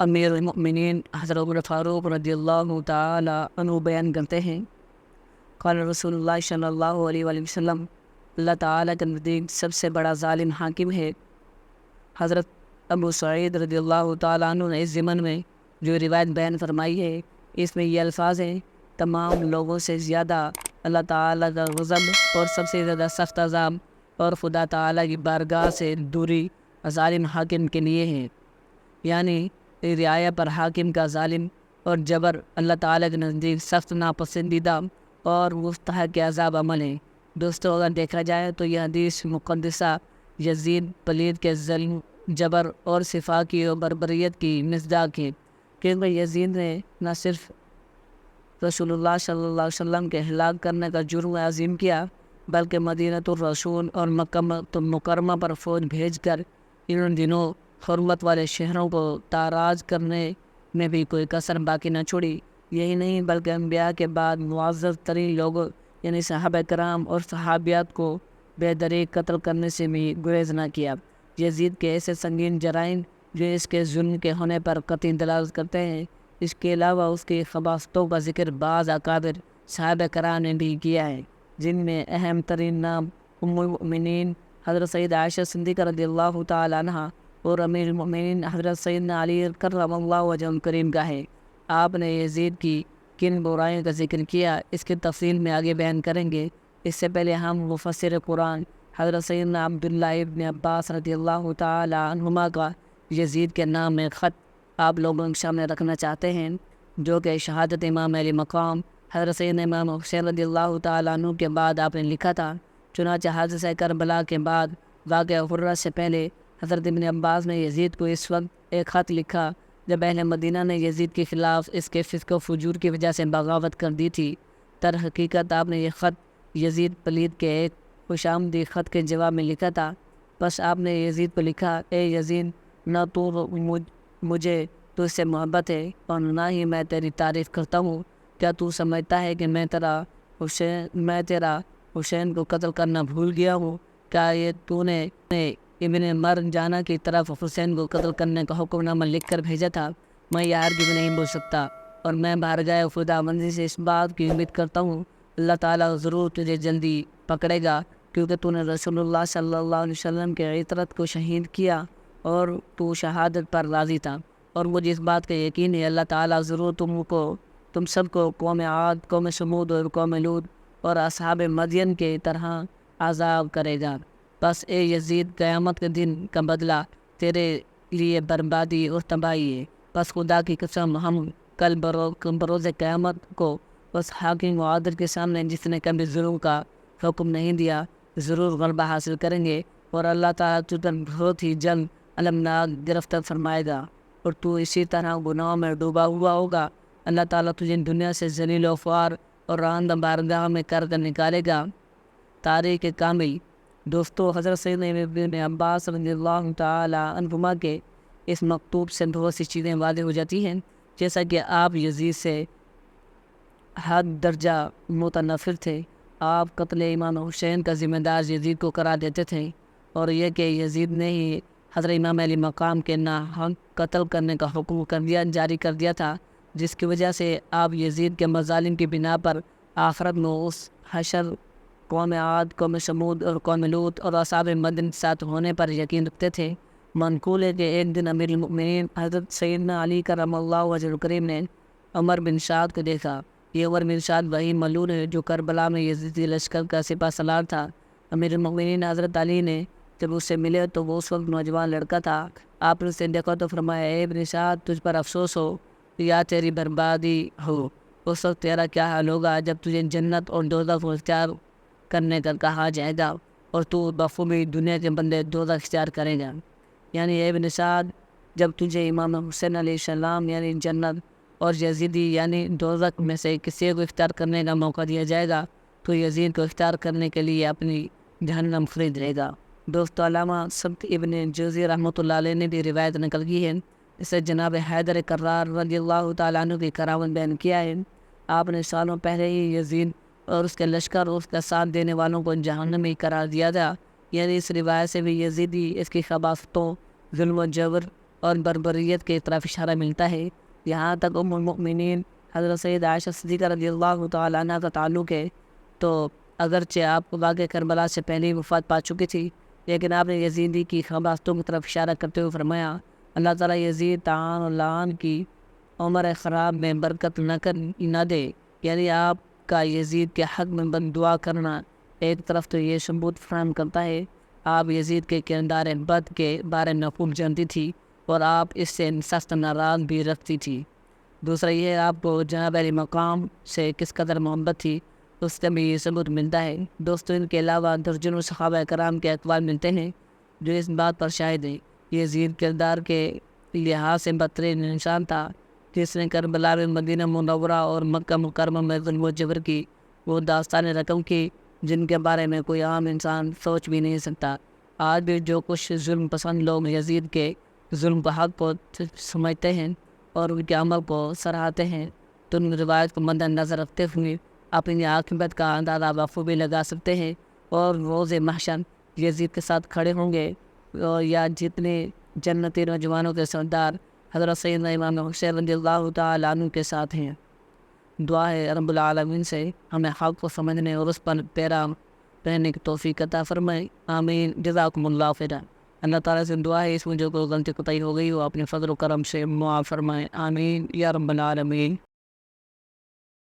امیر المؤمنین حضرت عمر فاروق رضی اللہ تعالی عنہ بیان کرتے ہیں، قال رسول اللہ صلی اللہ علیہ وآلہ وسلم، اللہ تعالیٰ کے نزدیک سب سے بڑا ظالم حاکم ہے۔ حضرت ابو سعید رضی اللہ تعالیٰ عنہ نے اس ضمن میں جو روایت بیان فرمائی ہے، اس میں یہ الفاظ ہیں: تمام لوگوں سے زیادہ اللہ تعالیٰ کا غضب اور سب سے زیادہ سخت عذاب اور خدا تعالیٰ کی بارگاہ سے دوری ظالم حاکم کے لیے ہے۔ یعنی رعایا پر حاکم کا ظالم اور جبر اللہ تعالیٰ کے نزدیک سخت ناپسندیدہ اور مستحق عذاب عمل ہے۔ دوستو، اگر دیکھا جائے تو یہ حدیث مقدسہ یزید پلید کے ظلم، جبر اور سفاکی اور بربریت کی مصداق ہے، کیونکہ یزید نے نہ صرف رسول اللہ صلی اللہ علیہ وسلم کے ہلاک کرنے کا جرم عظیم کیا، بلکہ مدینۃ الرسول اور مکہ مکرمہ پر فوج بھیج کر ان دنوں حرمت والے شہروں کو تاراج کرنے میں بھی کوئی کسر باقی نہ چھوڑی۔ یہی نہیں بلکہ انبیاء کے بعد معزز ترین لوگوں یعنی صحابہ کرام اور صحابیات کو بے دریغ قتل کرنے سے بھی گریز نہ کیا۔ یزید کے ایسے سنگین جرائم جو اس کے ظلم کے ہونے پر قطعی دلالت کرتے ہیں، اس کے علاوہ اس کی خباثتوں کا ذکر بعض اکابر صحابہ کرام نے بھی کیا ہے، جن میں اہم ترین نام ام المؤمنین حضرت سید عائشہ صدیقہ رضی اللہ تعالی عنہ اور امیر المؤمنین حضرت سیدنا علی کرم اللہ وجہہ الکریم کا ہے۔ آپ نے یزید کی کن برائیوں کا ذکر کیا، اس کی تفصیل میں آگے بیان کریں گے۔ اس سے پہلے ہم مفسر قرآن حضرت سیدنا عبداللہ ابن عباس رضی اللہ تعالی عنہما کا یزید کے نام میں خط آپ لوگوں کے سامنے رکھنا چاہتے ہیں، جو کہ شہادت امام علی مقام حضرت سیدنا امام حسین رضی اللہ تعالیٰ عنہ کے بعد آپ نے لکھا تھا۔ چنانچہ حادثہ کربلا کے بعد واقعہ حرہ سے پہلے حضرت ابن عباس نے یزید کو اس وقت ایک خط لکھا جب اہل مدینہ نے یزید کے خلاف اس کے فسق و فجور کی وجہ سے بغاوت کر دی تھی۔ در حقیقت آپ نے یہ خط یزید پلید کے ایک خوش آمدید خط کے جواب میں لکھا تھا۔ بس آپ نے یزید کو لکھا: اے یزید، نہ تو مجھے تو سے محبت ہے اور نہ ہی میں تیری تعریف کرتا ہوں۔ کیا تو سمجھتا ہے کہ میں تیرا حسین کو قتل کرنا بھول گیا ہوں؟ کیا یہ تو نے ابن مر جانا کی طرف حسین کو قتل کرنے کا حکم نامہ لکھ کر بھیجا تھا؟ میں یہ ہرگز نہیں بول سکتا، اور میں بارگاہ خدا بندی سے اس بات کی امید کرتا ہوں اللہ تعالیٰ ضرور تجھے جلدی پکڑے گا، کیونکہ تو نے رسول اللہ صلی اللہ علیہ وسلم کے عطرت کو شہید کیا اور تو شہادت پر راضی تھا، اور مجھے اس بات کا یقین ہے اللہ تعالیٰ ضرور تم سب کو قوم عاد، قوم سمود اور قوم لوط اور اصحاب مدین کے طرح عذاب کرے گا۔ بس اے یزید، قیامت کے دن کا بدلہ تیرے لیے بربادی اور تباہی ہے۔ بس خدا کی قسم، ہم کل بروز قیامت کو اس حاکم و عادل کے سامنے جس نے کبھی ظلم کا حکم نہیں دیا ضرور غلبہ حاصل کریں گے، اور اللہ تعالیٰ تجھ پر بہت ہی جلد المناک گرفتار فرمائے گا، اور تو اسی طرح گناہوں میں ڈوبا ہوا ہوگا۔ اللہ تعالیٰ تجھے دنیا سے ذلیل و خوار اور راندہ بارگاہ میں کر نکالے گا۔ تاریخ کامل۔ دوستو، حضرت سیدنا ابن عباس رضی اللہ تعالی عنہما کے اس مکتوب سے بہت سی چیزیں واضح ہو جاتی ہیں، جیسا کہ آپ یزید سے حد درجہ متنفر تھے۔ آپ قتل امام حسین کا ذمہ دار یزید کو قرار دیتے تھے، اور یہ کہ یزید نے ہی حضرت امام علی مقام کے ناحق قتل کرنے کا حکم جاری کر دیا تھا، جس کی وجہ سے آپ یزید کے مظالم کی بنا پر آخرت میں اس حشر قوم عاد، قوم سمود اور قوم لوط اور اصحاب مدین ساتھ ہونے پر یقین رکھتے تھے۔ منقول ہے کہ ایک دن امیر المؤمنین حضرت سیدنا علی کرم اللہ وجہہ الکریم نے عمر بن سعد کو دیکھا۔ یہ عمر بن سعد وہی ملعون ہے جو کربلا میں یزیدی لشکر کا سپہ سالار تھا۔ امیر المؤمنین حضرت علی نے جب اس سے ملے تو وہ اس وقت نوجوان لڑکا تھا۔ آپ نے اسے دیکھا تو فرمایا: اے ابن سعد، تجھ پر افسوس ہو یا تیری بربادی ہو۔ اس وقت تیرا کیا حال ہوگا جب تجھے جنت اور دوزخ کو اختیار کرنے کا کہا جائے گا، اور تو بخوبی دنیا کے بندے دوزخ اختیار کرے گا۔ یعنی اے ابن سعد، جب تجھے امام حسین علیہ السلام یعنی جنت اور یزیدی یعنی دوزخ میں سے کسی کو اختیار کرنے کا موقع دیا جائے گا تو یزید کو اختیار کرنے کے لیے اپنی جہنم خرید لے گا۔ دوستو، علامہ سبت ابن جوزی رحمۃ اللہ علیہ نے بھی روایت نقل کی ہے، اسے جناب حیدر کرار رضی اللہ تعالیٰ عنہ کی کرامت بیان کیا ہے۔ آپ نے سالوں پہلے ہی یزید اور اس کے لشکر اور اس کا ساتھ دینے والوں کو جہنمی قرار دیا تھا۔ یعنی اس روایت سے بھی یزیدی اس کی خباثتوں، ظلم و جبر اور بربریت کی طرف اشارہ ملتا ہے۔ یہاں تک ام المؤمنین حضرت سید عائشہ صدیقہ رضی اللہ تعالیٰ عنہ کا تعلق ہے تو اگرچہ آپ واقع کربلا سے پہلے ہی وفات پا چکی تھی، لیکن آپ نے یزیدی کی خباستوں کی طرف اشارہ کرتے ہوئے فرمایا، اللہ تعالیٰ یزید تعان و لعان کی عمر خراب میں برکت نہ دے۔ یعنی آپ کا یزید کے حق میں بد دعا کرنا ایک طرف تو یہ ثبوت فراہم کرتا ہے آپ یزید کے کردار بد کے بارے میں خوب جانتی تھی اور آپ اس سے سخت ناراض بھی رکھتی تھی۔ دوسرا یہ آپ کو جناب علی مقام سے کس قدر محبت تھی اس سے بھی یہ ثبوت ملتا ہے۔ دوستوں ان کے علاوہ درجنوں صحابہ کرام کے اقوال ملتے ہیں جو اس بات پر شاہد ہیں یزید کردار کے لحاظ سے بدترین انسان تھا جس نے کربلا میں مدینہ منورہ اور مکہ مکرمہ میں ظلم و جبر کی وہ داستان رقم کی جن کے بارے میں کوئی عام انسان سوچ بھی نہیں سکتا۔ آج بھی جو کچھ ظلم پسند لوگ یزید کے ظلم و حق کو سمجھتے ہیں اور ان کے عمل کو سراہتے ہیں تو ان روایت کو مد نظر رکھتے ہوئے اپنی عاقبت کا اندازہ بخوبی لگا سکتے ہیں اور روز محشر یزید کے ساتھ کھڑے ہوں گے اور یا جتنے جنتی نوجوانوں کے سردار حضرت سیدنا امام حسین رضی اللہ تعالیٰ عنہ کے ساتھ ہیں۔ دعا ہے رب العالمین سے ہمیں حق کو سمجھنے اور اس پر پیرا رہنے کی توفیق عطا فرمائے، آمین۔ جزاکم اللہ خیرا۔ اللہ تعالیٰ سے دعا ہے اس میں جو کوئی غلطی کوتاہی ہو گئی وہ اپنے فضل و کرم سے معاف فرمائے، آمین یا رب العالمین۔